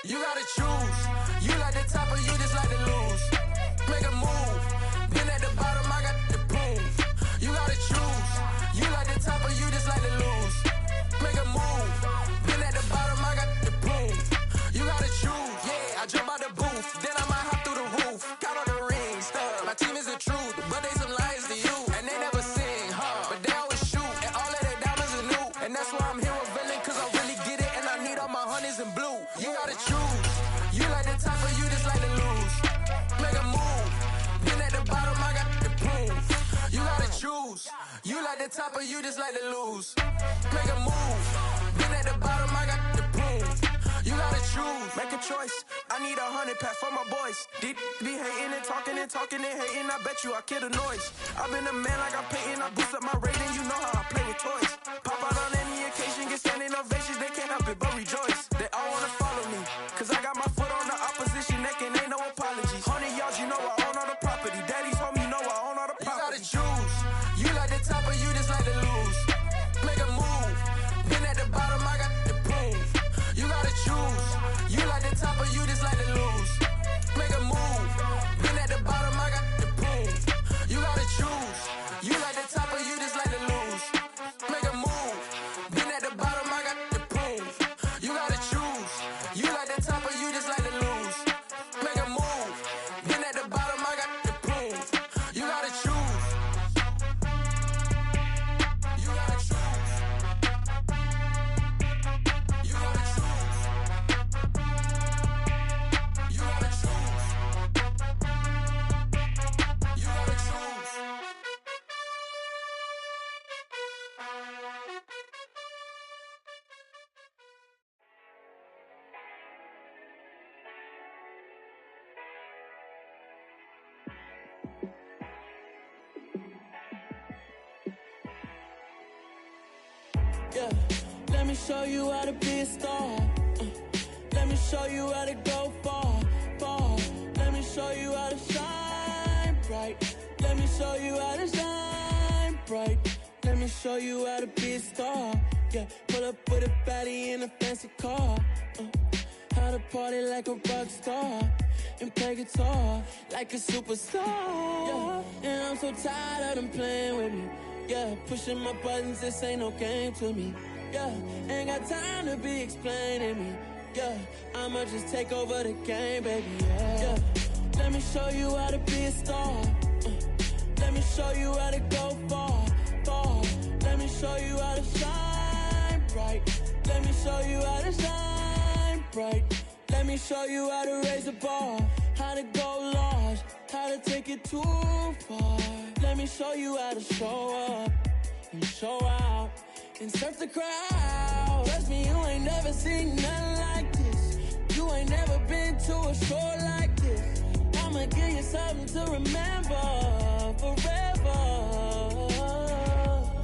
You gotta choose. You like the top or you just like to lose. Make a move. Been at the bottom, I got the proof. You gotta choose. You like the top or you just like to lose. Make a move. Been at the bottom, I got the proof. You gotta choose. Yeah, I jump out the booth, then I might hop through the roof. Count on the rings, my team is the truth, but they some liars to you. And they never sing, but they always shoot. And all of their diamonds are new. And that's why I'm here revealing, cause I really get it. And I need all my honeys in blue. You gotta choose. You like the top or you just like to lose. Make a move. Been at the bottom, I got the proof. You gotta choose. You like the top or you just like to lose. Make a move. Been at the bottom, I got the proof. You gotta choose. Make a choice. I need 100 pack for my boys. Deep be hating and talking and hating. I bet you I kill the noise. I've been a man like I'm Peyton. I boost up my rating. You know how I play with toys. Pop out on any occasion, get standing ovations. They can't help it but rejoice. They all wanna follow me, cause I got my foot on the opposition neck and ain't no apologies. 100 yards, you know I own all the property. Daddy's home, you know I own all the property. You gotta choose. You like the top or you just like to lose. Make a move. Been at the bottom, I got the proof. You gotta choose. You like the top or you just like to lose. Make a move. Been at the bottom, I got the proof. You gotta choose. You like the top or you just like to lose. Make a move. Been at the bottom, I got the proof. You gotta choose. You like the top or you just like to lose. Make a move. Been at the bottom, I got the proof. You gotta choose. You gotta choose. You gotta choose. You gotta choose. You gotta choose. Yeah, let me show you how to be a star. Let me show you how to go far, far. Let me show you how to shine bright. Let me show you how to shine bright. Let me show you how to be a star. Yeah, pull up with a baddie in a fancy car. How to party like a rock star and play guitar like a superstar. Yeah, and I'm so tired of them playing with me. Yeah, pushing my buttons, this ain't no game to me. Yeah, ain't got time to be explaining me. Yeah, I'ma just take over the game, baby. Yeah, let me show you how to be a star. Let me show you how to go far, far. Let me show you how to shine bright. Let me show you how to shine bright. Let me show you how to raise the bar, how to go large, how to take it too far. Let me show you how to show up and show out and surf the crowd. Trust me, you ain't never seen nothing like this. You ain't never been to a show like this. I'ma give you something to remember forever.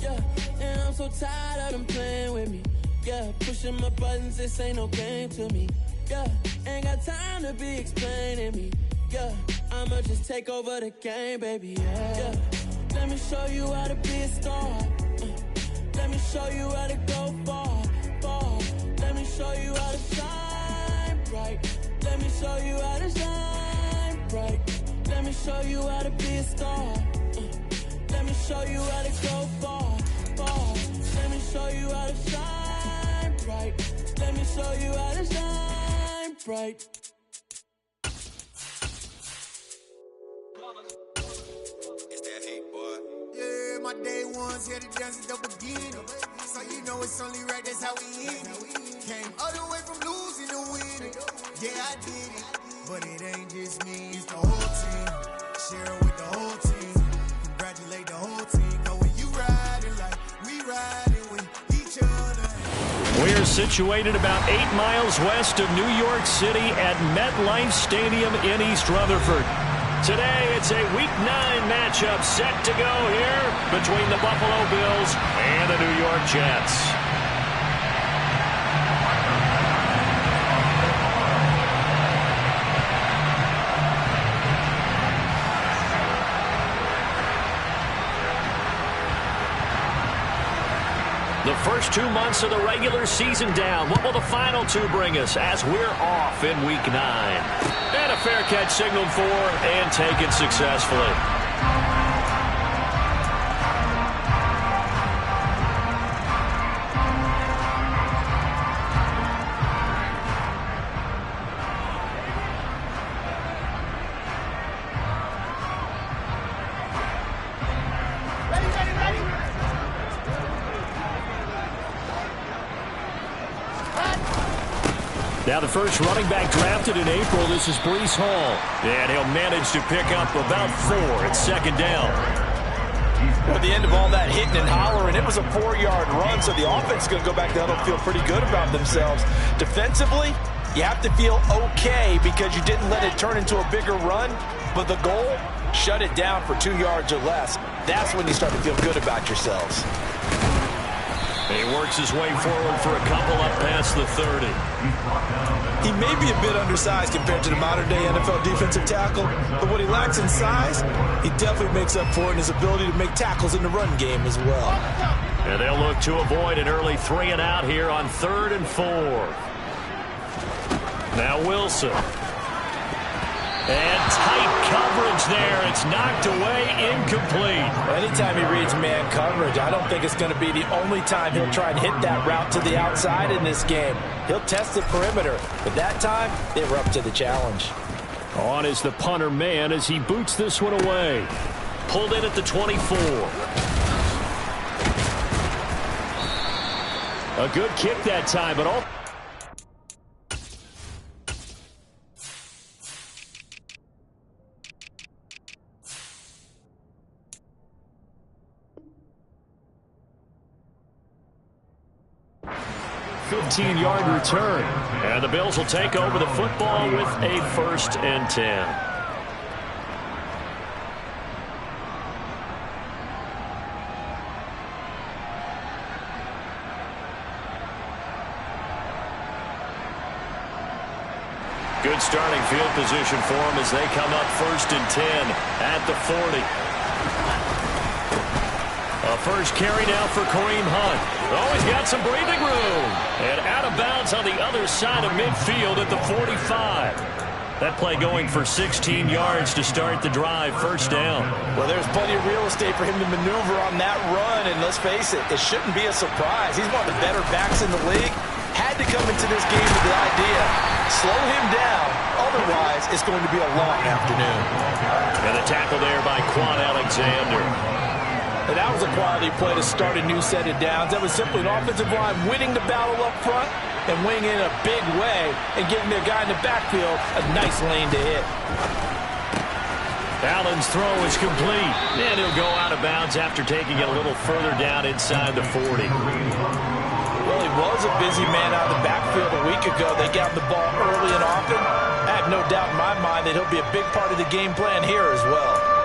Yeah, and I'm so tired of them playing with me. Yeah, pushing my buttons, this ain't no game to me. Yeah, ain't got time to be explaining me. Yeah, I'ma just take over the game, baby. Yeah, let me show you how to be a star. Let me show you how to go far, far. Let me show you how to shine bright. Let me show you how to shine bright. Let me show you how to be a star. Let me show you how to go far, far. Let me show you how to shine bright. Let me show you how to shine bright. It's that hate, boy. Yeah, my day ones here to dance at the beginning. So you know it's only right, that's how we end it. Came all the way from losing to winning. Yeah, I did it. But it ain't just me, it's the whole team. Share it with the whole team. Congratulate the whole team. Cause when you riding like we riding with each other. We're situated about 8 miles west of New York City at MetLife Stadium in East Rutherford. Today, it's a Week 9 matchup set to go here between the Buffalo Bills and the New York Jets. The first 2 months of the regular season down. What will the final 2 bring us as we're off in Week 9? And a fair catch signaled for and taken successfully. Now the first running back drafted in April, this is Breece Hall. And he'll manage to pick up about 4 at second down. At the end of all that hitting and hollering, it was a 4-yard run, so the offense is going to go back down and feel pretty good about themselves. Defensively, you have to feel okay because you didn't let it turn into a bigger run, but the goal, shut it down for 2 yards or less. That's when you start to feel good about yourselves. He works his way forward for a couple up past the 30. He may be a bit undersized compared to the modern-day NFL defensive tackle, but what he lacks in size, he definitely makes up for in his ability to make tackles in the run game as well. And they'll look to avoid an early 3 and out here on 3rd and 4. Now Wilson. And tight coverage there. It's knocked away, incomplete. Anytime he reads man coverage, I don't think it's going to be the only time he'll try and hit that route to the outside in this game. He'll test the perimeter, but that time, they were up to the challenge. On is the punter man as he boots this one away. Pulled in at the 24. A good kick that time, but all... ...15-yard return. And the Bills will take over the football with a 1st and 10. Good starting field position for them as they come up 1st and 10 at the 40. A first carry now for Kareem Hunt. Oh, he's got some breathing room. And out of bounds on the other side of midfield at the 45. That play going for 16 yards to start the drive, 1st down. Well, there's plenty of real estate for him to maneuver on that run, and let's face it, it shouldn't be a surprise. He's one of the better backs in the league. Had to come into this game with the idea, slow him down, otherwise it's going to be a long afternoon. And the tackle there by Quan Alexander. And that was a quality play to start a new set of downs. That was simply an offensive line winning the battle up front and winning in a big way and giving their guy in the backfield a nice lane to hit. Allen's throw is complete. And he'll go out of bounds after taking it a little further down inside the 40. Well, he was a busy man out of the backfield a week ago. They got the ball early and often. I have no doubt in my mind that he'll be a big part of the game plan here as well.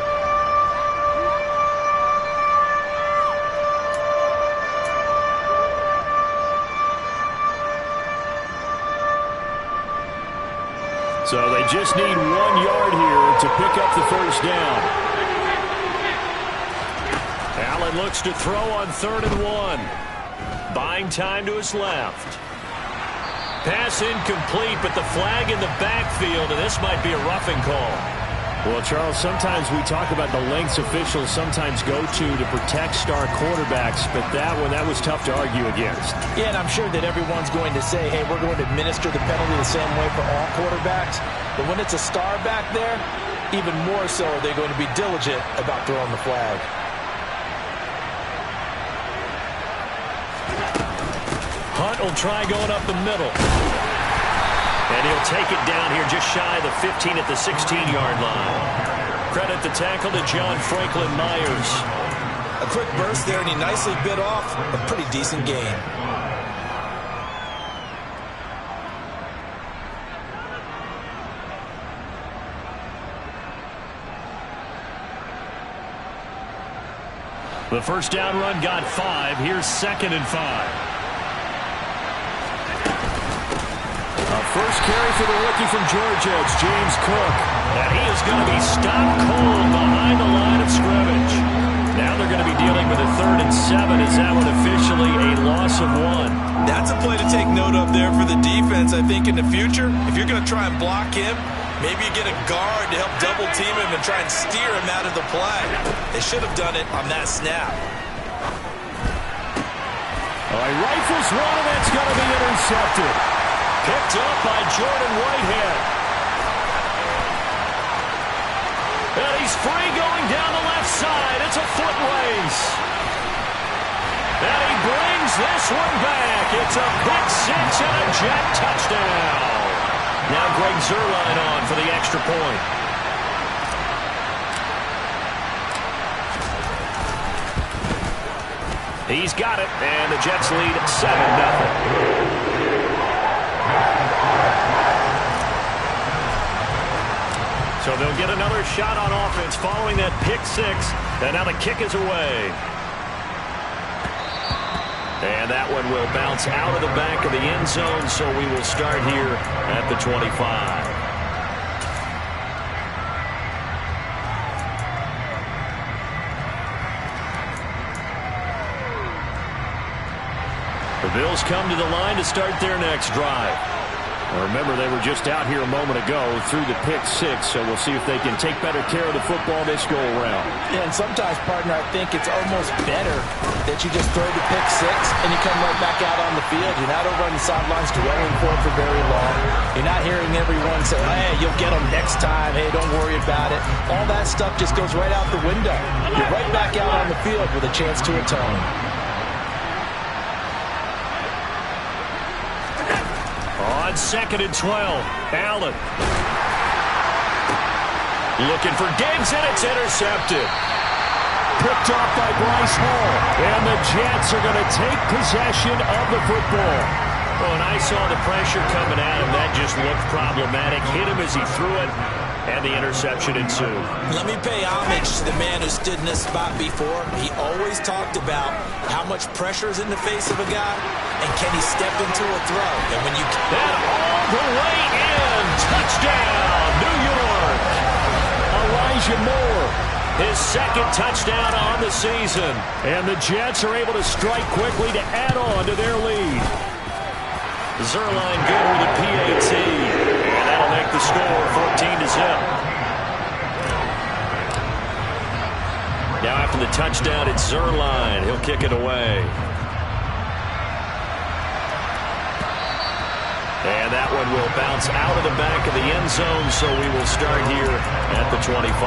So they just need 1 yard here to pick up the 1st down. Allen looks to throw on 3rd and 1. Buying time to his left. Pass incomplete, but the flag in the backfield, and this might be a roughing call. Well, Charles, sometimes we talk about the lengths officials sometimes go to protect star quarterbacks, but that was tough to argue against. Yeah, and I'm sure that everyone's going to say, hey, we're going to administer the penalty the same way for all quarterbacks. But when it's a star back there, even more so are they going to be diligent about throwing the flag. Hunt will try going up the middle. And he'll take it down here just shy of the 15 at the 16-yard line. Credit the tackle to John Franklin Myers. A quick burst there, and he nicely bit off a pretty decent gain. The 1st down run got 5. Here's 2nd and 5. First carry for the rookie from Georgia, it's James Cook. And he is going to be stopped cold behind the line of scrimmage. Now they're going to be dealing with a 3rd and 7. Is that one officially a loss of 1? That's a play to take note of there for the defense. I think in the future, if you're going to try and block him, maybe you get a guard to help double team him and try and steer him out of the play. They should have done it on that snap. He rifles one, and that's going to be intercepted. Picked up by Jordan Whitehead. And he's free going down the left side. It's a foot race. And he brings this one back. It's a pick 6 and a Jet touchdown. Now Greg Zuerlein on for the extra point. He's got it, and the Jets lead 7-0. So they'll get another shot on offense following that pick 6, and now the kick is away. And that one will bounce out of the back of the end zone, so we will start here at the 25. The Bills come to the line to start their next drive. Now remember, they were just out here a moment ago through the pick 6, so we'll see if they can take better care of the football this go-around. Yeah, and sometimes, partner, I think it's almost better that you just throw the pick 6 and you come right back out on the field. You're not over on the sidelines dwelling for very long. You're not hearing everyone say, hey, you'll get them next time. Hey, don't worry about it. All that stuff just goes right out the window. You're right back out on the field with a chance to atone. On 2nd and 12, Allen. Looking for Diggs, and it's intercepted. Picked off by Bryce Hall. And the Jets are going to take possession of the football. Well, and I saw the pressure coming at him. That just looked problematic. Hit him as he threw it, and the interception ensued. Let me pay homage to the man who stood in this spot before. He always talked about how much pressure is in the face of a guy, and can he step into a throw. And when you and all the way in, touchdown, New York. Elijah Moore, his 2nd touchdown on the season. And the Jets are able to strike quickly to add on to their lead. Zuerlein good with a PAT. And that'll make the score 14-0. Now after the touchdown, it's Zuerlein. He'll kick it away. And that one will bounce out of the back of the end zone, so we will start here at the 25.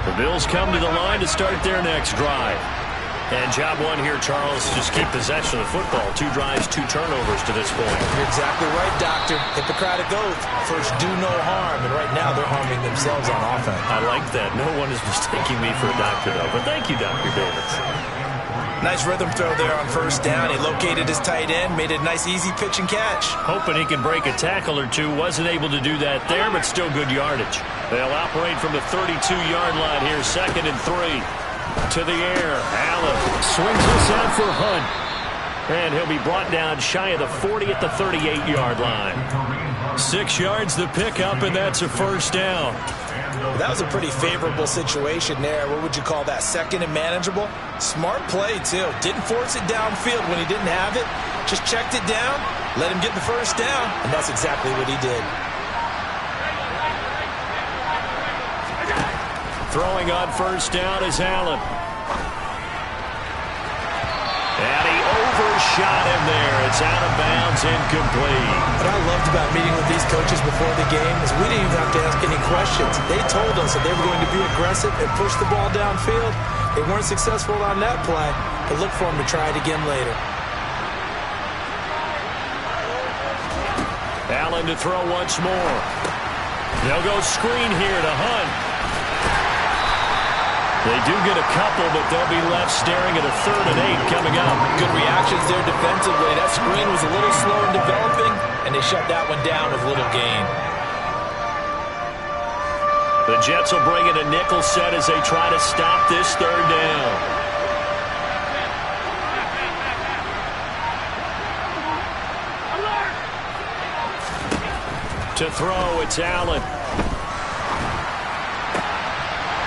The Bills come to the line to start their next drive. And job one here, Charles, just keep possession of the football. 2 drives, 2 turnovers to this point. You're exactly right, Doctor. Hippocratic oath. First, do no harm. And right now, they're harming themselves on offense. I like that. No one is mistaking me for a doctor, though. But thank you, Dr. Davis. Nice rhythm throw there on 1st down. He located his tight end, made it a nice, easy pitch and catch. Hoping he can break a tackle or two. Wasn't able to do that there, but still good yardage. They'll operate from the 32-yard line here. 2nd and 3. To the air. Allen swings this out for Hunt. And he'll be brought down shy of the 40 at the 38-yard line. 6 yards the pickup, and that's a 1st down. That was a pretty favorable situation there. What would you call that? 2nd and manageable? Smart play, too. Didn't force it downfield when he didn't have it. Just checked it down, let him get the 1st down, and that's exactly what he did. Throwing on 1st down is Allen. And he overshot him there. It's out of bounds, incomplete. What I loved about meeting with these coaches before the game is we didn't even have to ask any questions. They told us that they were going to be aggressive and push the ball downfield. They weren't successful on that play, but look for them to try it again later. Allen to throw once more. They'll go screen here to Hunt. They do get a couple, but they'll be left staring at a 3rd and 8 coming up. Good reactions there defensively. That screen was a little slow in developing, and they shut that one down with little gain. The Jets will bring in a nickel set as they try to stop this 3rd down. To throw, it's Allen.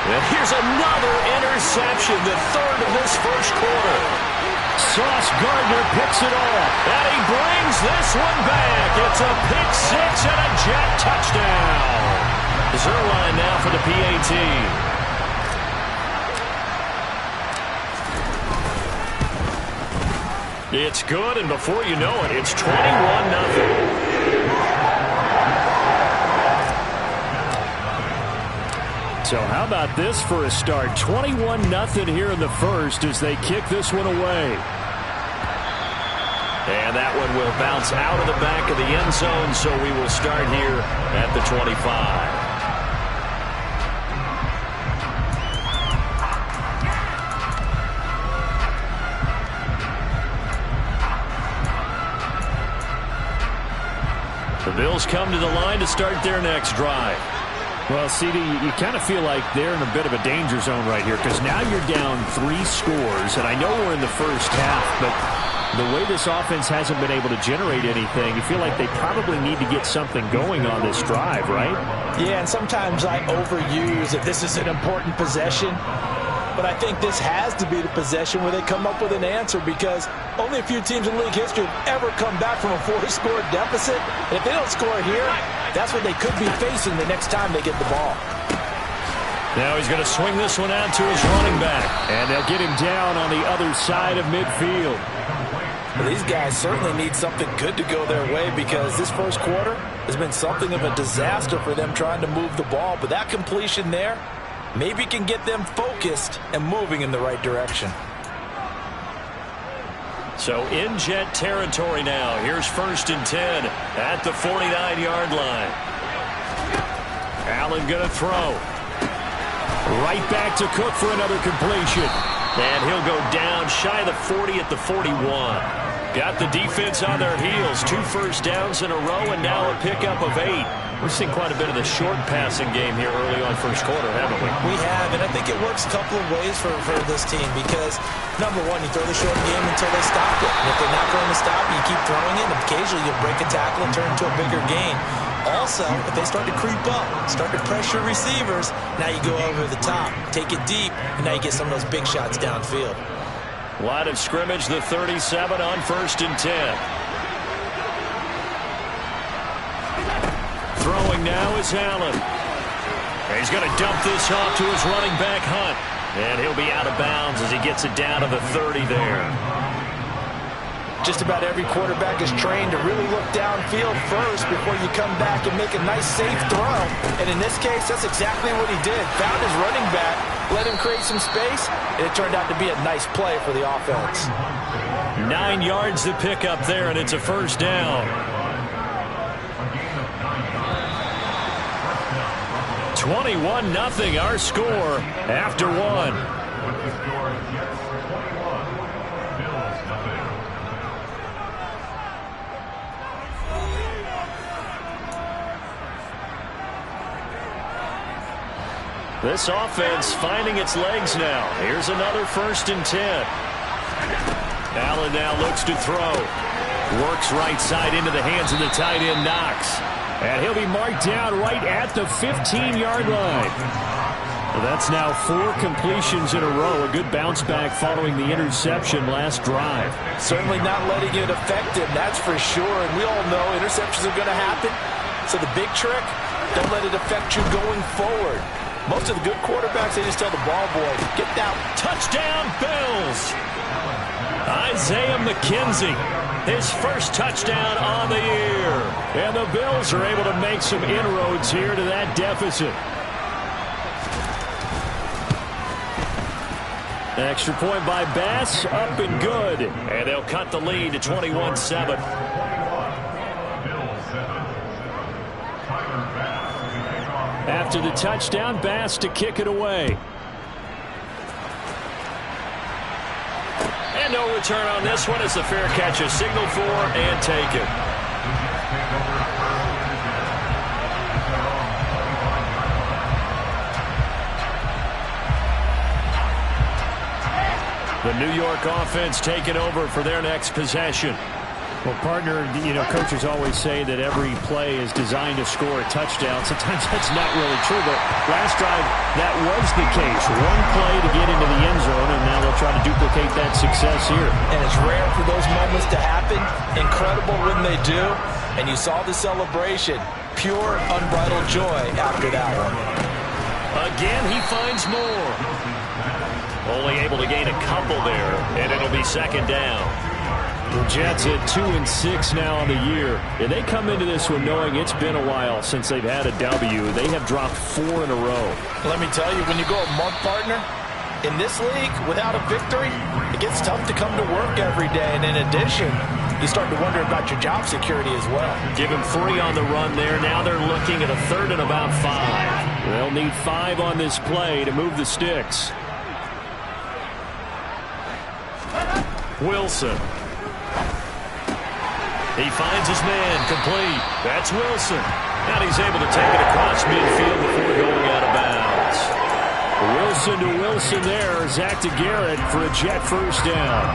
And here's another interception, the third of this first quarter. Sauce Gardner picks it off, and he brings this one back. It's a pick six and a Jet touchdown. Zuerlein now for the PAT. It's good, and before you know it, it's 21-0. So how about this for a start? 21-0 here in the first as they kick this one away. And that one will bounce out of the back of the end zone, so we will start here at the 25. The Bills come to the line to start their next drive. Well, CD, you kind of feel like they're in a bit of a danger zone right here because now you're down 3 scores, and I know we're in the first half, but the way this offense hasn't been able to generate anything, you feel like they probably need to get something going on this drive, right? Yeah, and sometimes I overuse that this is an important possession, but I think this has to be the possession where they come up with an answer because only a few teams in league history have ever come back from a 4-score deficit. And if they don't score here, that's what they could be facing the next time they get the ball. Now he's going to swing this one out to his running back, and they'll get him down on the other side of midfield. Well, these guys certainly need something good to go their way because this first quarter has been something of a disaster for them trying to move the ball. But that completion there maybe can get them focused and moving in the right direction. So in Jet territory now. Here's 1st and 10 at the 49-yard line. Allen going to throw. Right back to Cook for another completion. And he'll go down shy of the 40 at the 41. Got the defense on their heels. 2 first downs in a row and now a pickup of 8. We've seen quite a bit of the short passing game here early on first quarter, haven't we? We have, and I think it works a couple of ways for this team because, number one, you throw the short game until they stop it. And if they're not going to stop it, you keep throwing it, and occasionally you'll break a tackle and turn into a bigger gain. Also, if they start to creep up, start to pressure receivers, now you go over the top, take it deep, and now you get some of those big shots downfield. Line of scrimmage, the 37 on 1st and 10. Throwing now is Allen. He's going to dump this off to his running back, Hunt. And he'll be out of bounds as he gets it down to the 30 there. Just about every quarterback is trained to really look downfield first before you come back and make a nice, safe throw. And in this case, that's exactly what he did. Found his running back, let him create some space, and it turned out to be a nice play for the offense. 9 yards to pick up there, and it's a first down. 21-0 our score after 1. This offense finding its legs now. Here's another 1st and 10. Allen now looks to throw. Works right side into the hands of the tight end, Knox. And he'll be marked down right at the 15-yard line. Well, that's now 4 completions in a row. A good bounce back following the interception last drive. Certainly not letting it affect him, that's for sure. And we all know interceptions are going to happen. So the big trick, don't let it affect you going forward. Most of the good quarterbacks, they just tell the ball boy, get down. Touchdown, Bills! Isaiah McKenzie, his first touchdown on the year. And the Bills are able to make some inroads here to that deficit. Extra point by Bass, up and good. And they'll cut the lead to 21-7. After the touchdown, Bass to kick it away. And no return on this one as the fair catch is signaled for and taken. The New York offense taking over for their next possession. Well, partner, coaches always say that every play is designed to score a touchdown. Sometimes that's not really true, but last drive, that was the case. One play to get into the end zone, and now they'll try to duplicate that success here. And it's rare for those moments to happen. Incredible when they do. And you saw the celebration. Pure, unbridled joy after that one. Again, he finds more. Only able to gain a couple there, and it'll be second down. The Jets at 2-6 now on the year. And they come into this one knowing it's been a while since they've had a W. They have dropped 4 in a row. Let me tell you, when you go a month, partner, in this league, without a victory, it gets tough to come to work every day. And in addition, you start to wonder about your job security as well. Give him 3 on the run there. Now they're looking at a 3rd and about 5. They'll need 5 on this play to move the sticks. Wilson. He finds his man complete. That's Wilson. And he's able to take it across midfield before going out of bounds. Wilson to Wilson there. Zach to Garrett for a Jet first down.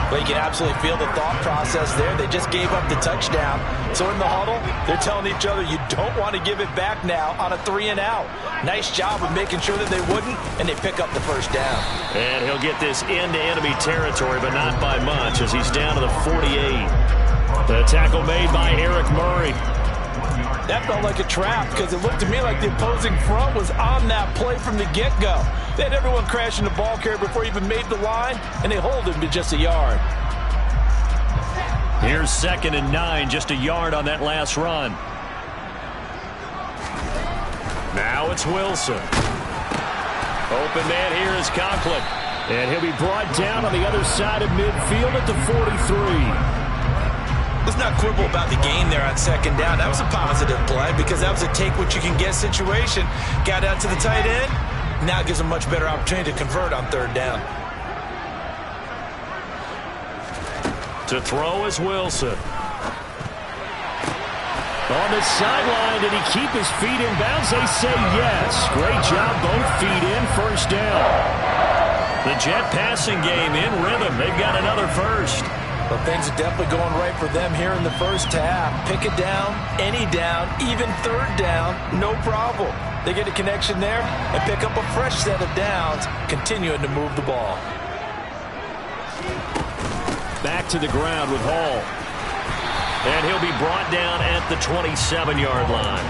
But you can absolutely feel the thought process there. They just gave up the touchdown. So in the huddle, they're telling each other, you don't want to give it back now on a 3-and-out. Nice job of making sure that they wouldn't, and they pick up the first down. And he'll get this into enemy territory, but not by much as he's down to the 48. The tackle made by Eric Murray. That felt like a trap because it looked to me like the opposing front was on that play from the get-go. They had everyone crashing the ball carrier before he even made the line, and they hold him to just a yard. Here's 2nd and 9, just a yard on that last run. Now it's Wilson. Open man here is Conklin. And he'll be brought down on the other side of midfield at the 43. Let's not quibble about the gain there on 2nd down. That was a positive play because that was a take-what-you-can-get situation. Got out to the tight end. Now it gives them a much better opportunity to convert on 3rd down. To throw is Wilson. On the sideline, did he keep his feet in bounds? They say yes. Great job, both feet in, first down. The Jet passing game in rhythm. They've got another first. Well, things are definitely going right for them here in the first half. Pick it down, any down, even 3rd down, no problem. They get a connection there and pick up a fresh set of downs, continuing to move the ball. Back to the ground with Hall. And he'll be brought down at the 27-yard line.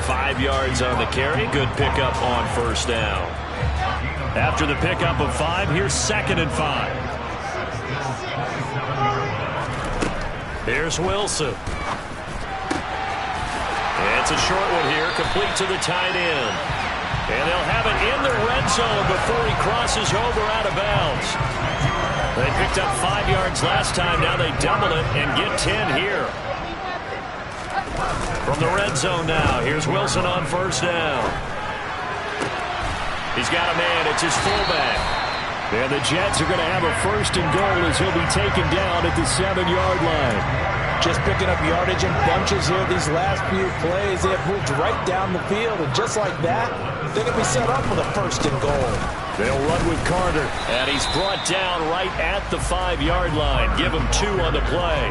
5 yards on the carry. Good pickup on first down. After the pickup of 5, here's 2nd and 5. Here's Wilson. It's a short one here, complete to the tight end. And they'll have it in the red zone before he crosses over out of bounds. They picked up 5 yards last time. Now they double it and get 10 here. From the red zone now, here's Wilson on first down. He's got a man. It's his fullback. And the Jets are going to have a 1st and goal as he'll be taken down at the 7-yard line. Just picking up yardage in bunches here these last few plays. They have moved right down the field, and just like that, they're going to be set up with a 1st and goal. They'll run with Carter, and he's brought down right at the 5-yard line. Give him 2 on the play.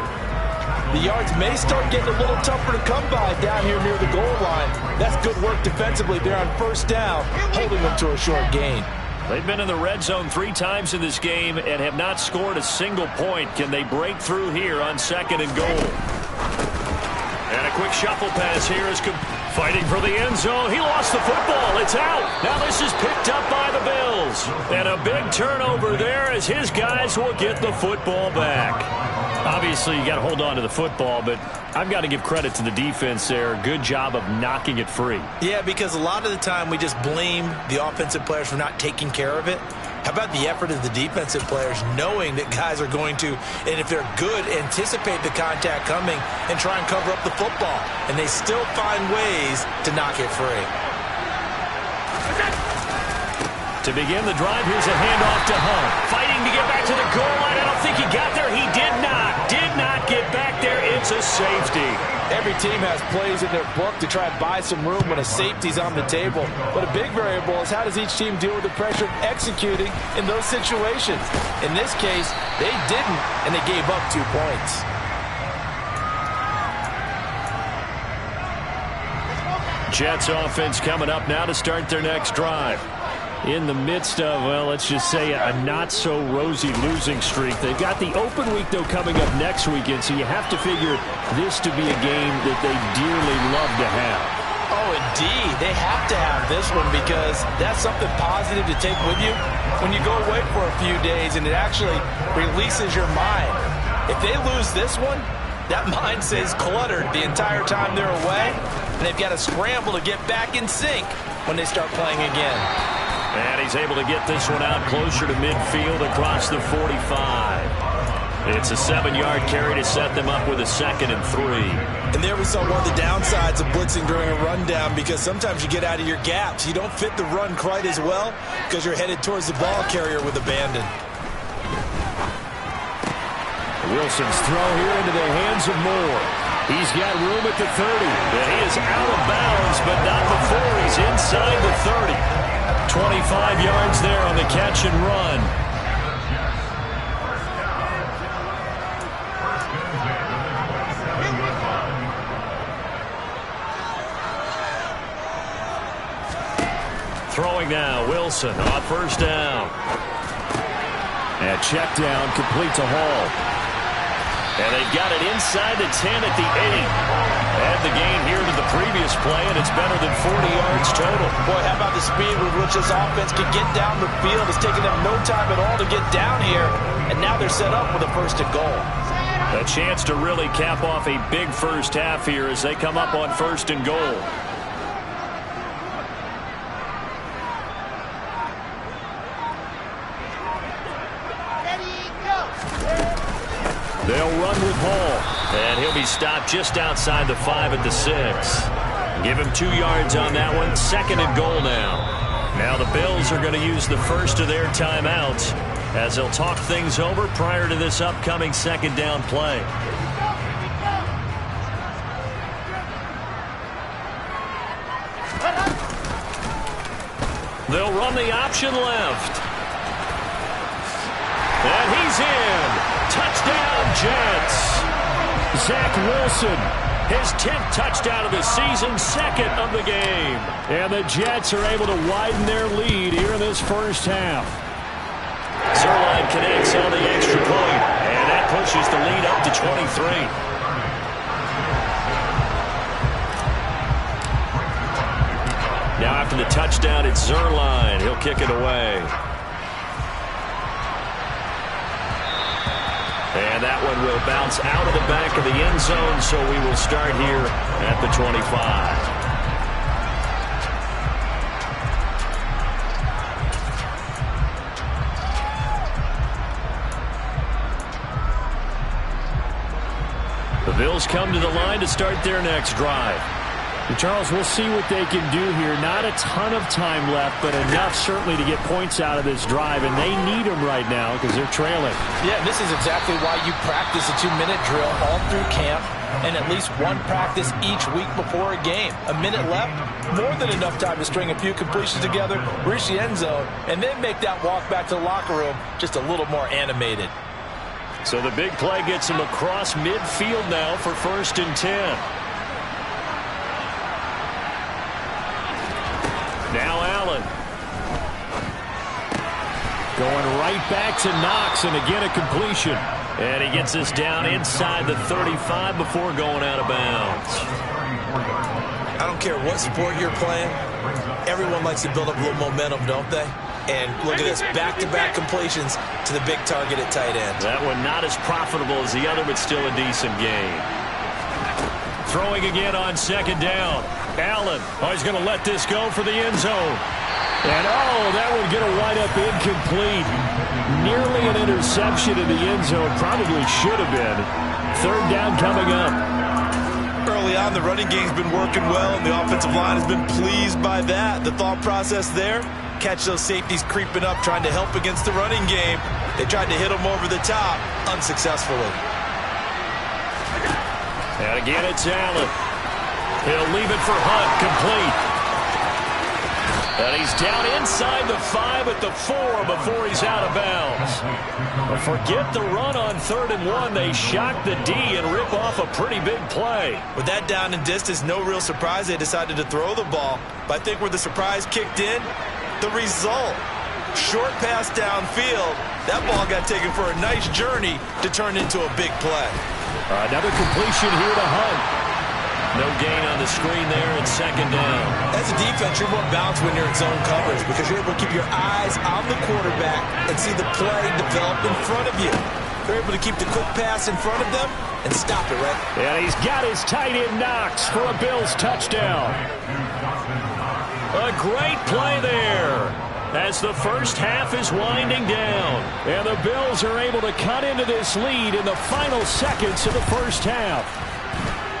The yards may start getting a little tougher to come by down here near the goal line. That's good work defensively there on first down, holding them to a short gain. They've been in the red zone 3 times in this game and have not scored a single point. Can they break through here on 2nd and goal? And a quick shuffle pass here is fighting for the end zone. He lost the football. It's out. Now this is picked up by the Bills. And a big turnover there as his guys will get the football back. Obviously, you got to hold on to the football, but I've got to give credit to the defense there. Good job of knocking it free. Yeah, because a lot of the time we just blame the offensive players for not taking care of it. How about the effort of the defensive players knowing that guys are going to, and if they're good, anticipate the contact coming and try and cover up the football. And they still find ways to knock it free. To begin the drive, here's a handoff to Hunt. Fighting to get back to the goal line. I don't think he got there. He did not. Did not get back there. It's a safety. Every team has plays in their book to try and buy some room when a safety's on the table. But a big variable is how does each team deal with the pressure of executing in those situations. In this case, they didn't, and they gave up 2 points. Jets offense coming up now to start their next drive. In the midst of, well, let's just say a not-so-rosy losing streak. They've got the open week, though, coming up next weekend, so you have to figure this to be a game that they dearly love to have. Oh, indeed. They have to have this one because that's something positive to take with you when you go away for a few days, and it actually releases your mind. If they lose this one, that mind stays cluttered the entire time they're away, and they've got to scramble to get back in sync when they start playing again. And he's able to get this one out closer to midfield across the 45. It's a 7-yard carry to set them up with a 2nd and 3. And there we saw one of the downsides of blitzing during a rundown, because sometimes you get out of your gaps. You don't fit the run quite as well because you're headed towards the ball carrier with abandon. Wilson's throw here into the hands of Moore. He's got room at the 30. And he is out of bounds, but not before he's inside the 30. 25 yards there on the catch and run. Throwing now, Wilson on first down. And check down, complete to Hall. And they've got it inside the 10 at the 8. And the gain here to the previous play, and it's better than 40 yards total. Boy, how about the speed with which this offense can get down the field? It's taken them no time at all to get down here, and now they're set up with a 1st and goal. A chance to really cap off a big first half here as they come up on 1st and goal. They'll run with Hall, and he'll be stopped just outside the 5 at the 6. Give him 2 yards on that one. 2nd and goal now. Now the Bills are going to use the first of their timeouts as they'll talk things over prior to this upcoming 2nd down play. They'll run the option left. And he's in. Touchdown, Jets. Zach Wilson, his 10th touchdown of the season, 2nd of the game. And the Jets are able to widen their lead here in this first half. Zuerlein connects on the extra point, and that pushes the lead up to 23. Now after the touchdown, it's Zuerlein. He'll kick it away. And that one will bounce out of the back of the end zone, so we will start here at the 25. The Bills come to the line to start their next drive. And Charles, we'll see what they can do here. Not a ton of time left, but enough certainly to get points out of this drive, and they need them right now because they're trailing. Yeah, this is exactly why you practice a 2-minute drill all through camp and at least one practice each week before a game. A minute left, more than enough time to string a few completions together, reach the end zone, and then make that walk back to the locker room just a little more animated. So the big play gets him across midfield now for 1st and 10. Now Allen. Going right back to Knox, and again a completion. And he gets us down inside the 35 before going out of bounds. I don't care what sport you're playing. Everyone likes to build up a little momentum, don't they? And look at this, back-to-back completions to the big target at tight end. That one not as profitable as the other, but still a decent game. Throwing again on 2nd down. Allen, he's going to let this go for the end zone. And, that would get a wide-up incomplete. Nearly an interception in the end zone. Probably should have been. 3rd down coming up. Early on, the running game's been working well, and the offensive line has been pleased by that. The thought process there, catch those safeties creeping up, trying to help against the running game. They tried to hit them over the top, unsuccessfully. And again, it's Allen. He'll leave it for Hunt, complete. And he's down inside the 5 at the 4 before he's out of bounds. But forget the run on 3rd and 1. They shock the D and rip off a pretty big play. With that down and distance, no real surprise they decided to throw the ball. But I think where the surprise kicked in, the result. Short pass downfield. That ball got taken for a nice journey to turn into a big play. Another completion here to Hunt. No gain on the screen there at 2nd down. As a defense, you're more balanced when you're in zone coverage because you're able to keep your eyes on the quarterback and see the play develop in front of you. They're able to keep the quick pass in front of them and stop it, right? And he's got his tight end Knox for a Bills touchdown. A great play there as the first half is winding down. And the Bills are able to cut into this lead in the final seconds of the first half.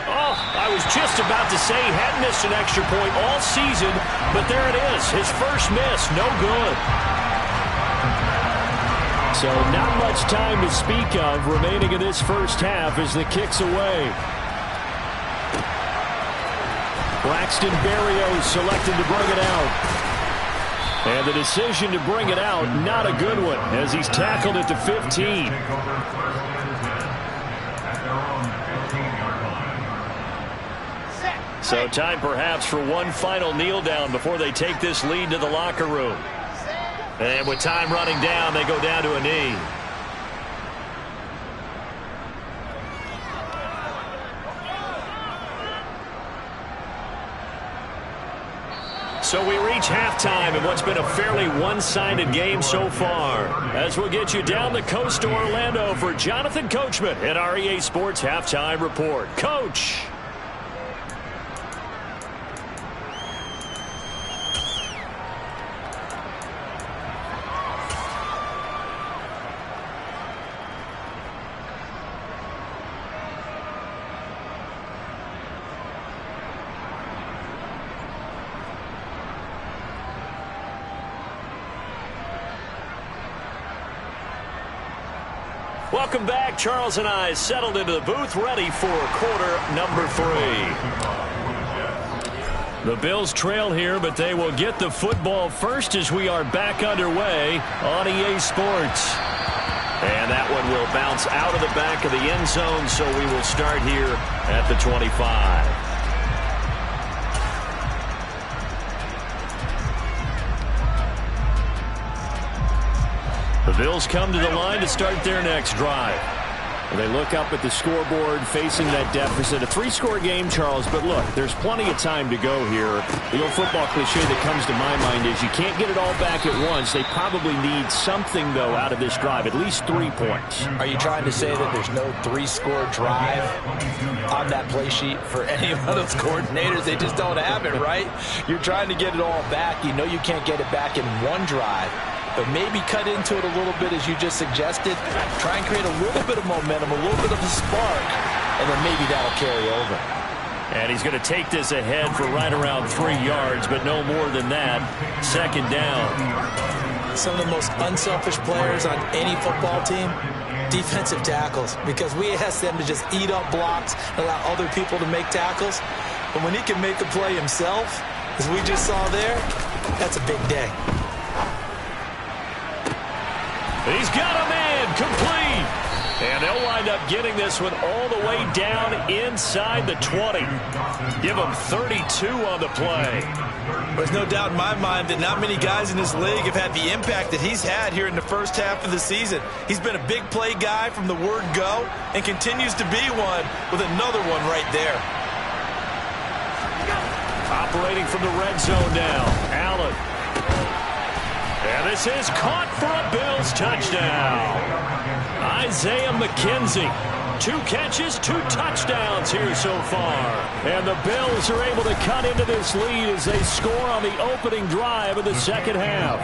Oh, I was just about to say he hadn't missed an extra point all season, but there it is. His first miss, no good. So not much time to speak of remaining in this first half as the kick's away. Braxton Berrios selected to bring it out. And the decision to bring it out, not a good one, as he's tackled at the 15. So time perhaps for one final kneel down before they take this lead to the locker room. And with time running down, they go down to a knee. So we reach halftime in what's been a fairly one-sided game so far. As we'll get you down the coast to Orlando for Jonathan Coachman at our EA Sports Halftime Report. Coach. Welcome back. Charles and I settled into the booth, ready for quarter number 3. The Bills trail here, but they will get the football first as we are back underway on EA Sports. And that one will bounce out of the back of the end zone, so we will start here at the 25. The Bills come to the line to start their next drive. They look up at the scoreboard facing that deficit. A 3-score game, Charles, but look, there's plenty of time to go here. The old football cliche that comes to my mind is you can't get it all back at once. They probably need something, though, out of this drive, at least 3 points. Are you trying to say that there's no 3-score drive on that play sheet for any of those coordinators? They just don't have it, right? You're trying to get it all back. You know you can't get it back in one drive. But maybe cut into it a little bit, as you just suggested. Try and create a little bit of momentum, a little bit of a spark, and then maybe that'll carry over. And he's going to take this ahead for right around 3 yards, but no more than that. 2nd down. Some of the most unselfish players on any football team, defensive tackles, because we ask them to just eat up blocks and allow other people to make tackles. But when he can make a play himself, as we just saw there, that's a big day. He's got a man complete. And they'll wind up getting this one all the way down inside the 20. Give him 32 on the play. There's no doubt in my mind that not many guys in this league have had the impact that he's had here in the first half of the season. He's been a big play guy from the word go and continues to be one with another one right there. Operating from the red zone now, Allen. And this is caught for a Bills touchdown. Isaiah McKenzie. 2 catches, 2 touchdowns here so far. And the Bills are able to cut into this lead as they score on the opening drive of the second half.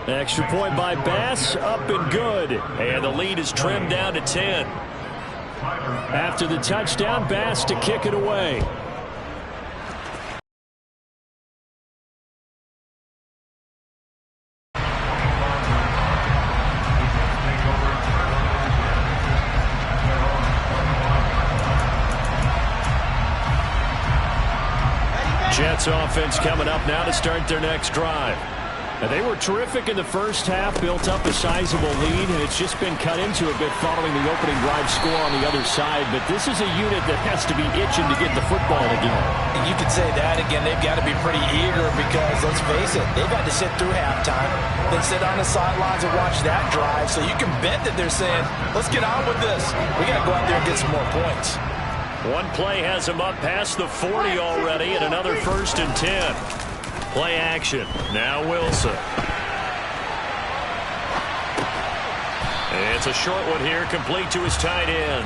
Extra point by Bass, up and good. And the lead is trimmed down to 10. After the touchdown, Bass to kick it away. Jets offense coming up now to start their next drive. And they were terrific in the first half, built up a sizable lead, and it's just been cut into a bit following the opening drive score on the other side. But this is a unit that has to be itching to get the football again. And you could say that again. They've got to be pretty eager because, let's face it, they've had to sit through halftime, then sit on the sidelines and watch that drive. So you can bet that they're saying, let's get on with this. We got to go out there and get some more points. One play has him up past the 40 already, and another 1st and 10. Play action. Now Wilson. It's a short one here, complete to his tight end.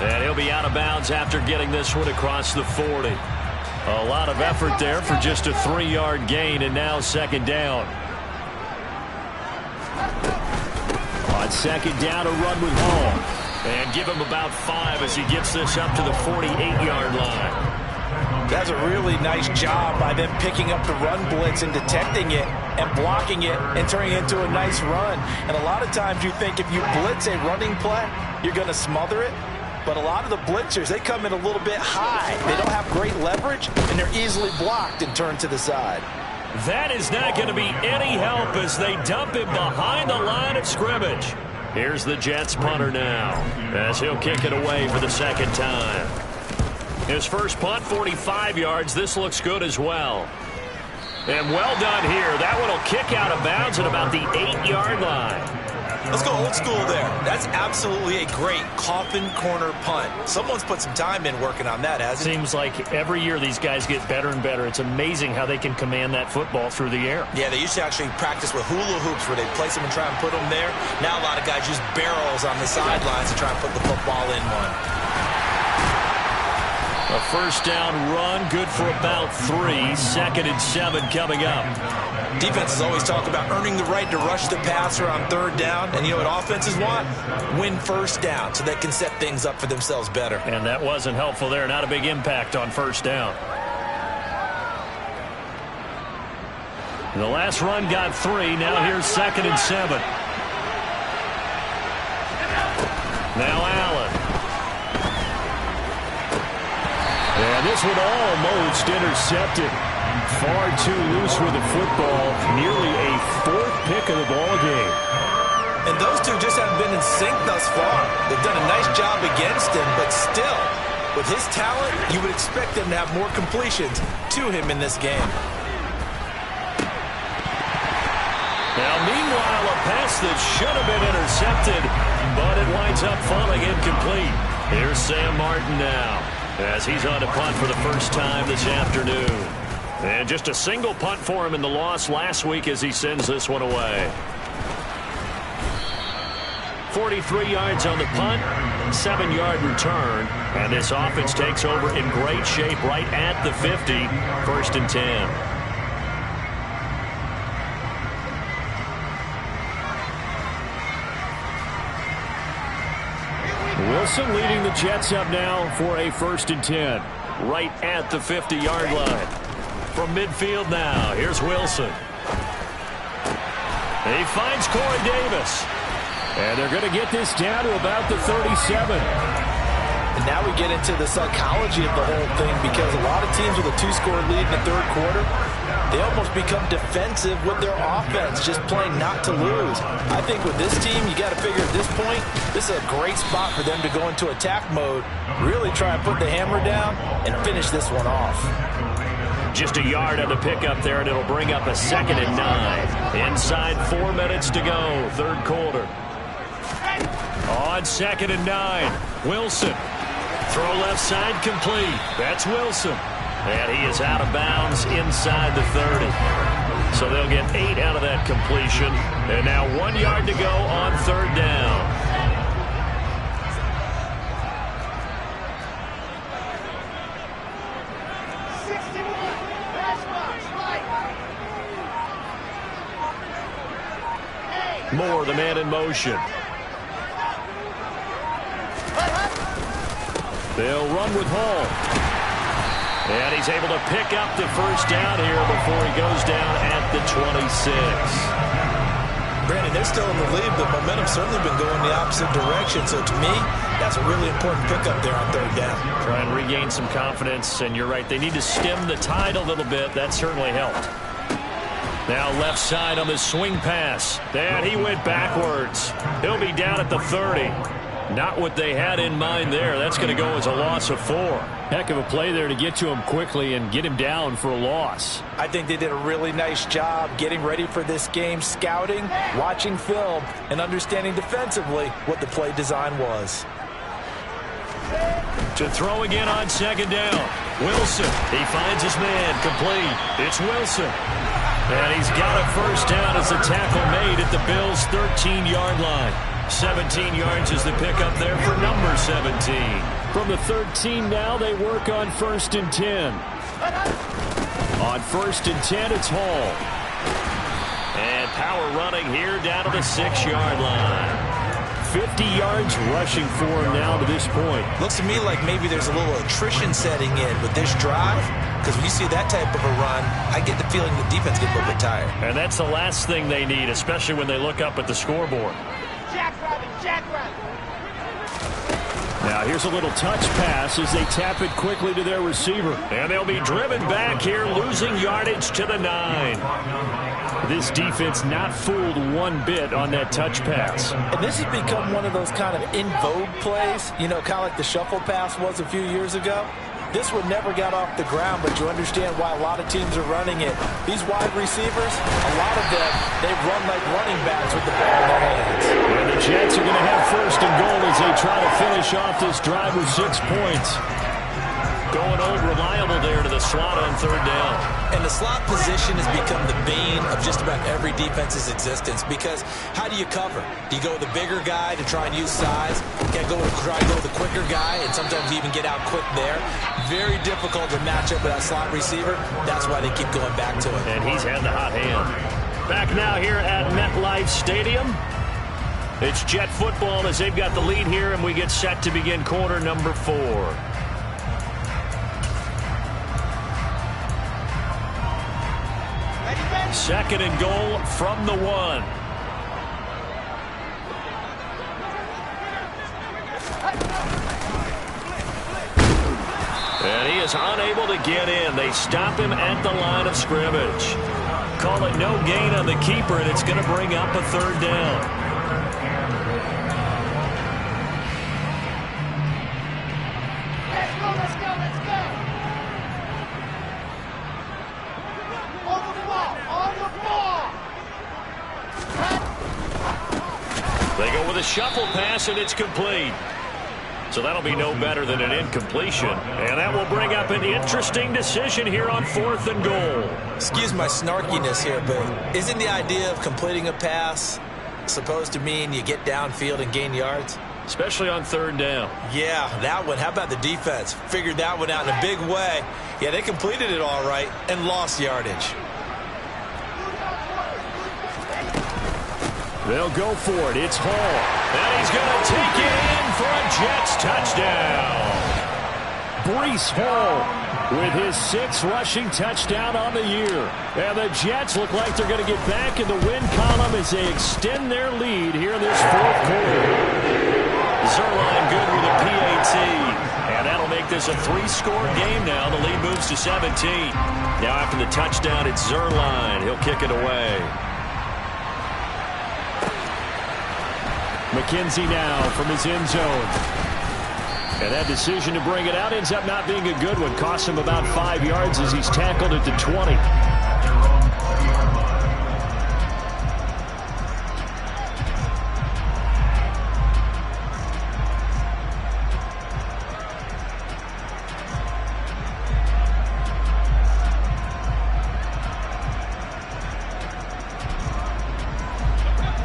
And he'll be out of bounds after getting this one across the 40. A lot of effort there for just a 3-yard gain, and now 2nd down. On 2nd down, a run with Hall. And give him about 5 as he gets this up to the 48-yard line. That's a really nice job by them picking up the run blitz and detecting it and blocking it and turning it into a nice run. And a lot of times you think if you blitz a running play, you're going to smother it. But a lot of the blitzers, they come in a little bit high. They don't have great leverage, and they're easily blocked and turned to the side. That is not going to be any help as they dump him behind the line of scrimmage. Here's the Jets punter now as he'll kick it away for the 2nd time. His first punt, 45 yards. This looks good as well. And well done here. That one will kick out of bounds at about the 8-yard line. Let's go old school there. That's absolutely a great coffin corner punt. Someone's put some time in working on that, hasn't it? Seems like every year these guys get better and better. It's amazing how they can command that football through the air. Yeah, they used to actually practice with hula hoops where they'd place them and try and put them there. Now a lot of guys use barrels on the sidelines to try and put the football in one. A 1st down run, good for about 3. 2nd and 7 coming up. Defenses always talk about earning the right to rush the passer on 3rd down. And you know what offenses want? Win 1st down so they can set things up for themselves better. And that wasn't helpful there. Not a big impact on 1st down. The last run got 3. Now here's 2nd and 7. Now Allen. And this one almost intercepted. Far too loose with the football. Nearly a 4th pick of the ball game. And those two just haven't been in sync thus far. They've done a nice job against him, but still, with his talent, you would expect them to have more completions to him in this game. Now, meanwhile, a pass that should have been intercepted, but it winds up falling incomplete. Here's Sam Martin now, as he's on to punt for the first time this afternoon. And just a single punt for him in the loss last week as he sends this one away. 43 yards on the punt, 7-yard return, and this offense takes over in great shape right at the 50, 1st and 10. Wilson leading the Jets up now for a 1st and 10, right at the 50-yard line. From midfield now, here's Wilson. He finds Corey Davis. And they're going to get this down to about the 37. And now we get into the psychology of the whole thing because a lot of teams with a 2-score lead in the 3rd quarter, they almost become defensive with their offense, just playing not to lose. I think with this team, you got to figure at this point, this is a great spot for them to go into attack mode, really try and put the hammer down and finish this one off. Just a yard on the pickup there, and it'll bring up a 2nd and 9. Inside 4 minutes to go, 3rd quarter. On 2nd and 9, Wilson. Throw left side complete. That's Wilson. And he is out of bounds inside the 30. So they'll get 8 out of that completion. And now 1 yard to go on 3rd down. Moore, the man in motion. They'll run with Hall. And he's able to pick up the 1st down here before he goes down at the 26. Brandon, they're still in the lead, but momentum's certainly been going the opposite direction. So to me, that's a really important pickup there on third down. Try and regain some confidence, and you're right. They need to stem the tide a little bit. That certainly helped. Now left side on the swing pass. And he went backwards. He'll be down at the 30. Not what they had in mind there. That's going to go as a loss of 4. Heck of a play there to get to him quickly and get him down for a loss. I think they did a really nice job getting ready for this game, scouting, watching film, and understanding defensively what the play design was. To throw again on second down. Wilson. He finds his man. Complete. It's Wilson. And he's got a first down as the tackle made at the Bills' 13-yard line. 17 yards is the pickup there for number 17. From the 13 now, they work on 1st and 10. On 1st and 10, it's Hall. And power running here down to the 6-yard line. 50 yards rushing for him now to this point. Looks to me like maybe there's a little attrition setting in with this drive, because when you see that type of a run, I get the feeling the defense gets a little bit tired. And that's the last thing they need, especially when they look up at the scoreboard. Now here's a little touch pass as they tap it quickly to their receiver. And they'll be driven back here, losing yardage to the 9. This defense not fooled one bit on that touch pass. And this has become one of those kind of in vogue plays, you know, kind of like the shuffle pass was a few years ago. This one never got off the ground, but you understand why a lot of teams are running it. These wide receivers, a lot of them, they run like running backs with the ball in their hands. And the Jets are going to have 1st and goal as they try to finish off this drive with 6 points. Going old reliable there to the slot on 3rd down. And the slot position has become the bane of just about every defense's existence, because how do you cover? Do you go with the bigger guy to try and use size? You can't try to go with the quicker guy, and sometimes you even get out quick there. Very difficult to match up with that slot receiver. That's why they keep going back to it. And he's had the hot hand. Back now here at MetLife Stadium. It's Jet football as they've got the lead here, and we get set to begin quarter number 4. Second and goal from the 1. And he is unable to get in. They stop him at the line of scrimmage. Call it no gain on the keeper, and it's going to bring up a 3rd down. They go with a shuffle pass, and it's complete. So that'll be no better than an incompletion. And that will bring up an interesting decision here on 4th and goal. Excuse my snarkiness here, but isn't the idea of completing a pass supposed to mean you get downfield and gain yards? Especially on 3rd down. Yeah, that one. How about the defense? Figured that one out in a big way. Yeah, they completed it all right and lost yardage. They'll go for it. It's Hall. And he's going to take it in for a Jets touchdown. Breece Hall with his 6th rushing touchdown on the year. And the Jets look like they're going to get back in the win column as they extend their lead here in this 4th quarter. Zuerlein good with a PAT. And that'll make this a 3-score game now. The lead moves to 17. Now after the touchdown, it's Zuerlein. He'll kick it away. McKenzie now from his end zone. And that decision to bring it out ends up not being a good one. Costs him about 5 yards as he's tackled at the 20.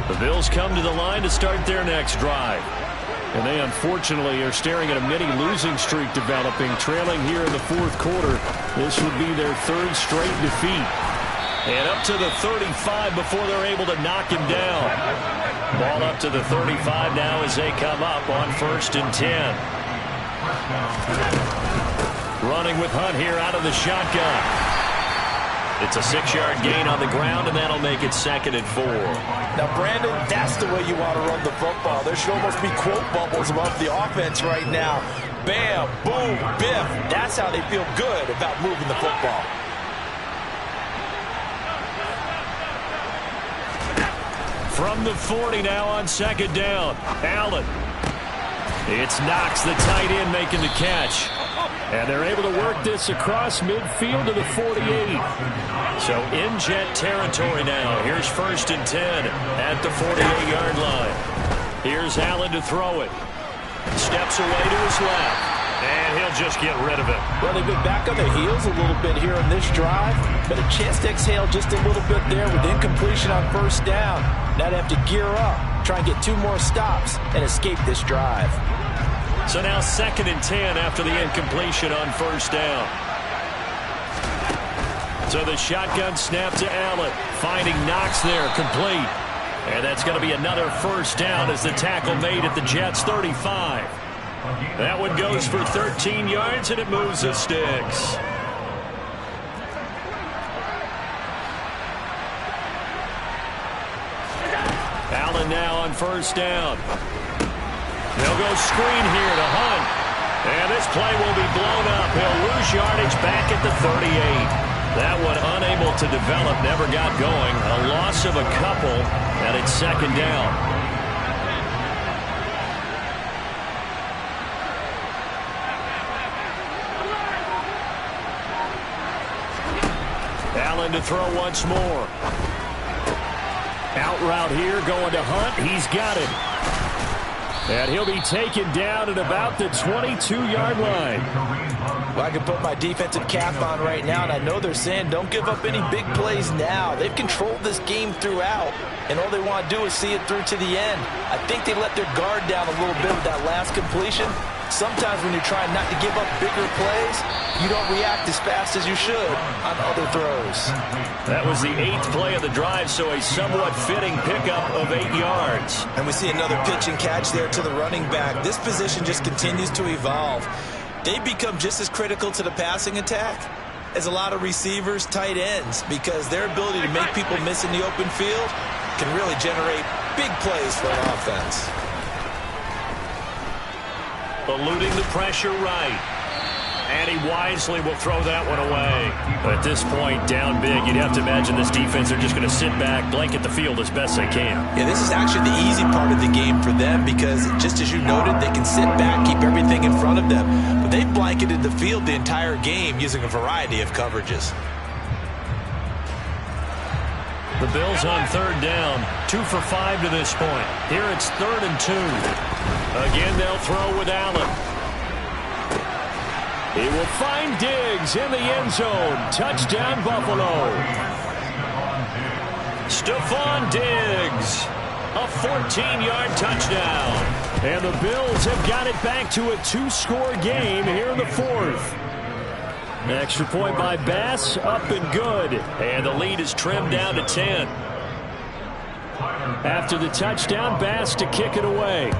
The Bills come to the line to start their next drive. And they unfortunately are staring at a mini losing streak developing, trailing here in the 4th quarter. This would be their 3rd straight defeat. And up to the 35 before they're able to knock him down. Ball up to the 35 now as they come up on 1st and 10. Running with Hunt here out of the shotgun. It's a 6-yard gain on the ground, and that'll make it 2nd and 4. Now, Brandon, that's the way you want to run the football. There should almost be quote bubbles above the offense right now. Bam, boom, biff. That's how they feel good about moving the football. From the 40 now on 2nd down. Allen. It's Knox, the tight end, making the catch. And they're able to work this across midfield to the 48. So in Jet territory now. Here's 1st and 10 at the 48-yard line. Here's Allen to throw it. Steps away to his left. And he'll just get rid of it. Well, they've been back on their heels a little bit here on this drive, but a chance to exhale just a little bit there with incompletion on 1st down. Now they have to gear up, try and get 2 more stops, and escape this drive. So now 2nd and 10 after the incompletion on 1st down. So the shotgun snap to Allen, finding Knox there, complete. And that's going to be another 1st down as the tackle made at the Jets' 35. That one goes for 13 yards, and it moves the sticks. Allen now on 1st down. They'll go screen here to Hunt. And this play will be blown up. He'll lose yardage back at the 38. That one unable to develop, never got going. A loss of a couple, and it's 2nd down. Allen to throw once more. Out route here going to Hunt. He's got it. And he'll be taken down at about the 22-yard line. Well, I can put my defensive cap on right now, and I know they're saying don't give up any big plays now. They've controlled this game throughout, and all they want to do is see it through to the end. I think they let their guard down a little bit with that last completion. Sometimes when you're trying not to give up bigger plays, you don't react as fast as you should on other throws. That was the 8th play of the drive, so a somewhat fitting pickup of 8 yards. And we see another pitch and catch there to the running back. This position just continues to evolve. They become just as critical to the passing attack as a lot of receivers, tight ends, because their ability to make people miss in the open field can really generate big plays for an offense. Eluding the pressure right. And he wisely will throw that one away. But at this point, down big, you'd have to imagine this defense, they're just going to sit back, blanket the field as best they can. Yeah, this is actually the easy part of the game for them because, just as you noted, they can sit back, keep everything in front of them. But they've blanketed the field the entire game using a variety of coverages. The Bills on 3rd down, 2 for 5 to this point. Here it's 3rd and 2. Again, they'll throw with Allen. He will find Diggs in the end zone. Touchdown, Buffalo. Stephon Diggs, a 14-yard touchdown. And the Bills have got it back to a 2-score game here in the 4th. An extra point by Bass, up and good. And the lead is trimmed down to 10. After the touchdown, Bass to kick it away.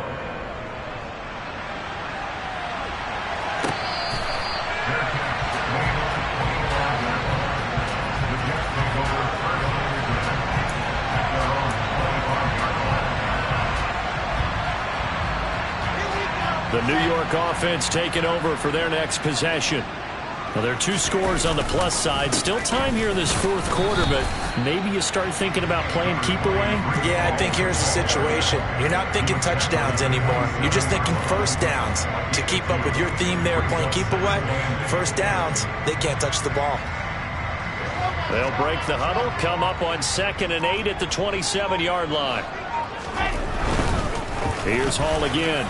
The New York offense taking over for their next possession. Well, there are 2 scores on the plus side. Still time here in this 4th quarter, but maybe you start thinking about playing keep away? Yeah, I think here's the situation. You're not thinking touchdowns anymore. You're just thinking 1st downs. To keep up with your theme there, playing keep away, 1st downs, they can't touch the ball. They'll break the huddle, come up on 2nd and 8 at the 27-yard line. Here's Hall again.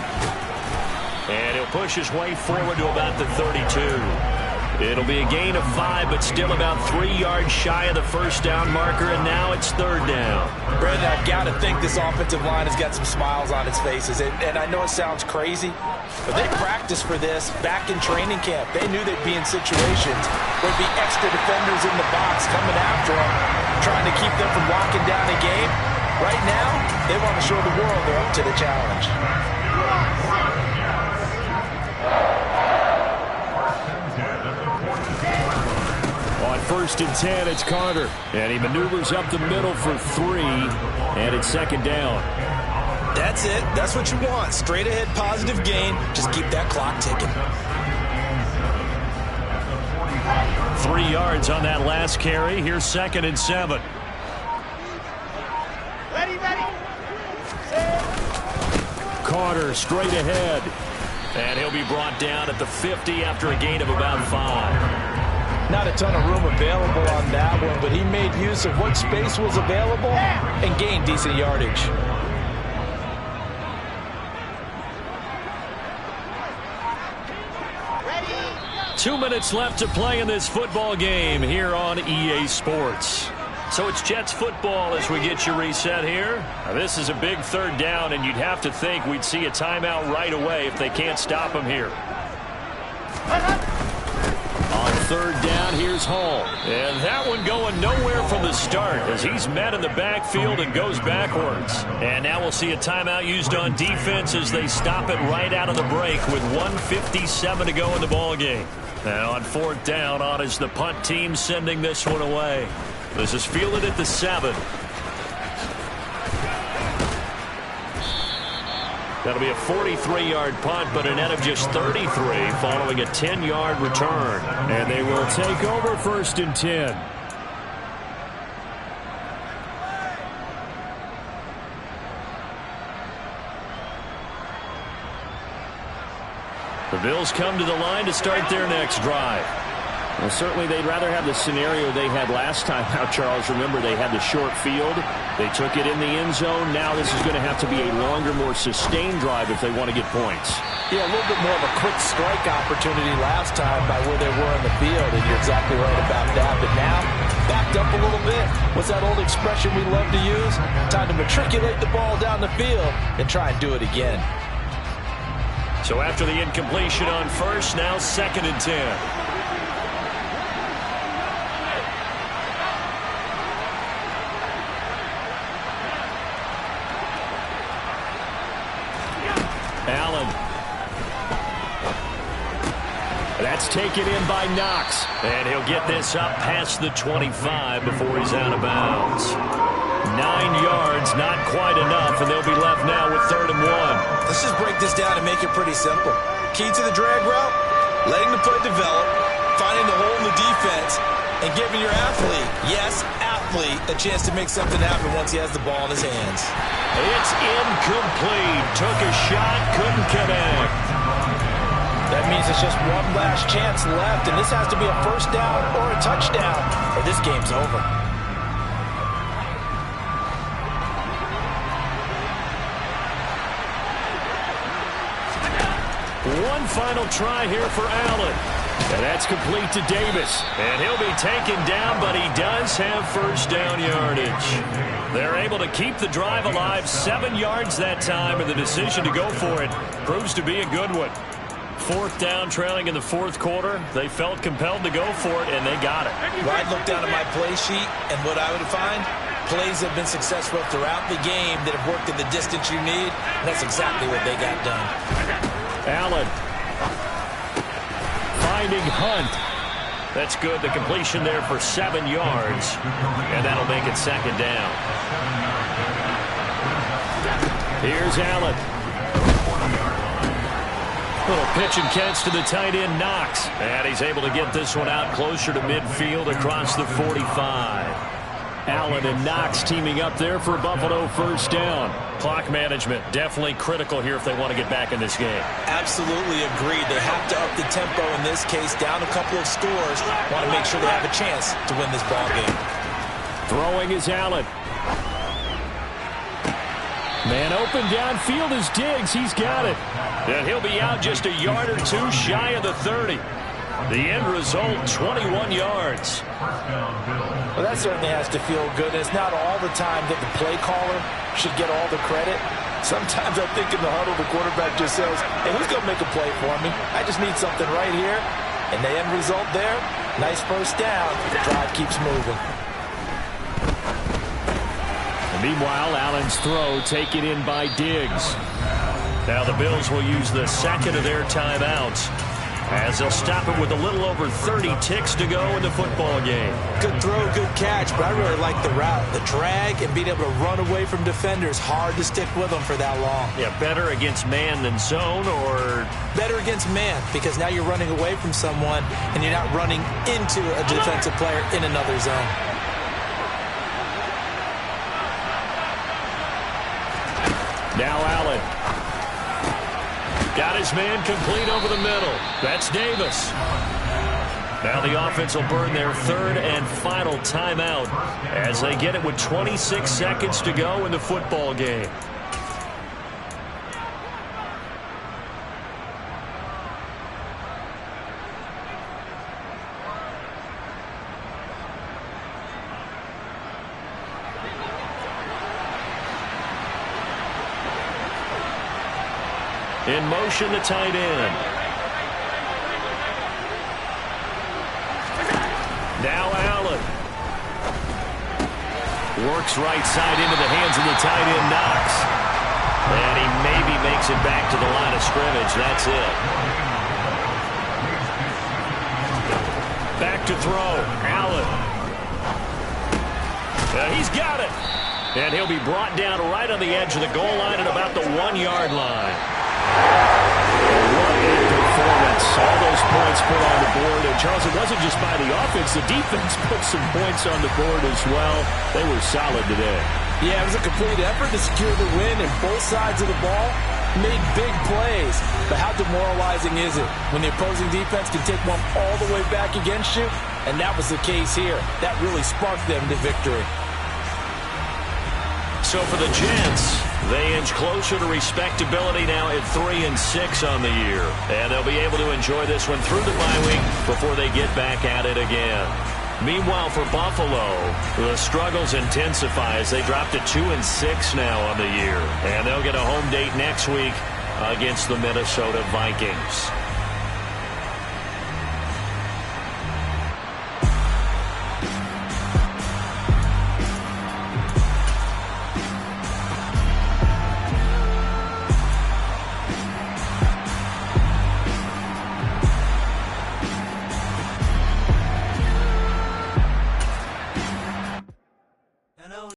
And he'll push his way forward to about the 32. It'll be a gain of 5, but still about 3 yards shy of the 1st down marker, and now it's 3rd down. Brandon, I've got to think this offensive line has got some smiles on its faces, and I know it sounds crazy, but they practiced for this back in training camp. They knew they'd be in situations where there'd be extra defenders in the box coming after them, trying to keep them from locking down the game. Right now, they want to show the world they're up to the challenge. On 1st and 10, it's Carter. And he maneuvers up the middle for 3, and it's 2nd down. That's it. That's what you want. Straight ahead, positive gain. Just keep that clock ticking. 3 yards on that last carry. Here's 2nd and 7. Carter straight ahead. And he'll be brought down at the 50 after a gain of about 5. Not a ton of room available on that one, but he made use of what space was available and gained decent yardage. Ready. 2 minutes left to play in this football game here on EA Sports. So it's Jets football as we get you reset here. Now this is a big 3rd down, and you'd have to think we'd see a timeout right away if they can't stop him here. On 3rd down, here's Hall. And that one going nowhere from the start as he's met in the backfield and goes backwards. And now we'll see a timeout used on defense as they stop it right out of the break with 1:57 to go in the ballgame. Now on 4th down, on is the punt team sending this one away. This is fielded at the 7. That'll be a 43-yard punt, but a net of just 33 following a 10-yard return. And they will take over 1st and 10. The Bills come to the line to start their next drive. Well, certainly they'd rather have the scenario they had last time out, Charles. Remember, they had the short field. They took it in the end zone. Now this is going to have to be a longer, more sustained drive if they want to get points. Yeah, a little bit more of a quick strike opportunity last time by where they were in the field, and you're exactly right about that. But now, backed up a little bit. What's that old expression we love to use? Time to matriculate the ball down the field and try and do it again. So after the incompletion on 1st, now 2nd and 10. Allen. That's taken in by Knox. And he'll get this up past the 25 before he's out of bounds. 9 yards, not quite enough, and they'll be left now with 3rd and 1. Let's just break this down and make it pretty simple. Key to the drag route, letting the play develop, finding the hole in the defense, and giving your athlete, yes, athlete, a chance to make something happen once he has the ball in his hands. It's incomplete. Took a shot, couldn't connect. That means it's just one last chance left, and this has to be a 1st down or a touchdown, or this game's over. One final try here for Allen. And that's complete to Davis. And he'll be taken down, but he does have 1st down yardage. They're able to keep the drive alive, 7 yards that time, and the decision to go for it proves to be a good one. 4th down, trailing in the 4th quarter. They felt compelled to go for it, and they got it. Well, I'd look down at my play sheet, and what I would find, plays have been successful throughout the game that have worked at the distance you need, and that's exactly what they got done. Allen. Finding Hunt. That's good. The completion there for 7 yards. And that'll make it 2nd down. Here's Allen. Little pitch and catch to the tight end, Knox. And he's able to get this one out closer to midfield across the 45. Allen and Knox teaming up there for Buffalo 1st down. Clock management definitely critical here if they want to get back in this game. Absolutely agreed. They have to up the tempo in this case, down a couple of scores. Want to make sure they have a chance to win this ball game. Throwing is Allen. Man open downfield is Diggs. He's got it. And he'll be out just a yard or 2 shy of the 30. The end result, 21 yards. Well, that certainly has to feel good. It's not all the time that the play caller should get all the credit. Sometimes I think in the huddle, the quarterback just says, hey, who's going to make a play for me? I just need something right here. And the end result there, nice 1st down. The drive keeps moving. And meanwhile, Allen's throw taken in by Diggs. Now the Bills will use the 2nd of their timeouts. as they'll stop it with a little over 30 ticks to go in the football game. Good throw, good catch, but I really like the route. The drag and being able to run away from defenders, hard to stick with them for that long. Yeah, better against man than zone, or? Better against man, because now you're running away from someone and you're not running into a defensive player in another zone. Now Allen. Got his man complete over the middle. That's Davis. Now the offense will burn their third and final timeout as they get it with 26 seconds to go in the football game. In motion, the tight end. Now Allen. Works right side into the hands of the tight end, Knox. And he maybe makes it back to the line of scrimmage. That's it. Back to throw. Allen. He's got it. And he'll be brought down right on the edge of the goal line at about the 1-yard line. What a performance. All those points put on the board. And, Charles, it wasn't just by the offense. The defense put some points on the board as well. They were solid today. Yeah, it was a complete effort to secure the win, and both sides of the ball made big plays. But how demoralizing is it when the opposing defense can take one all the way back against you? And that was the case here. That really sparked them to victory. So for the Jets, they inch closer to respectability now at 3-6 on the year. And they'll be able to enjoy this one through the bye week before they get back at it again. Meanwhile, for Buffalo, the struggles intensify as they drop to 2-6 now on the year. And they'll get a home date next week against the Minnesota Vikings.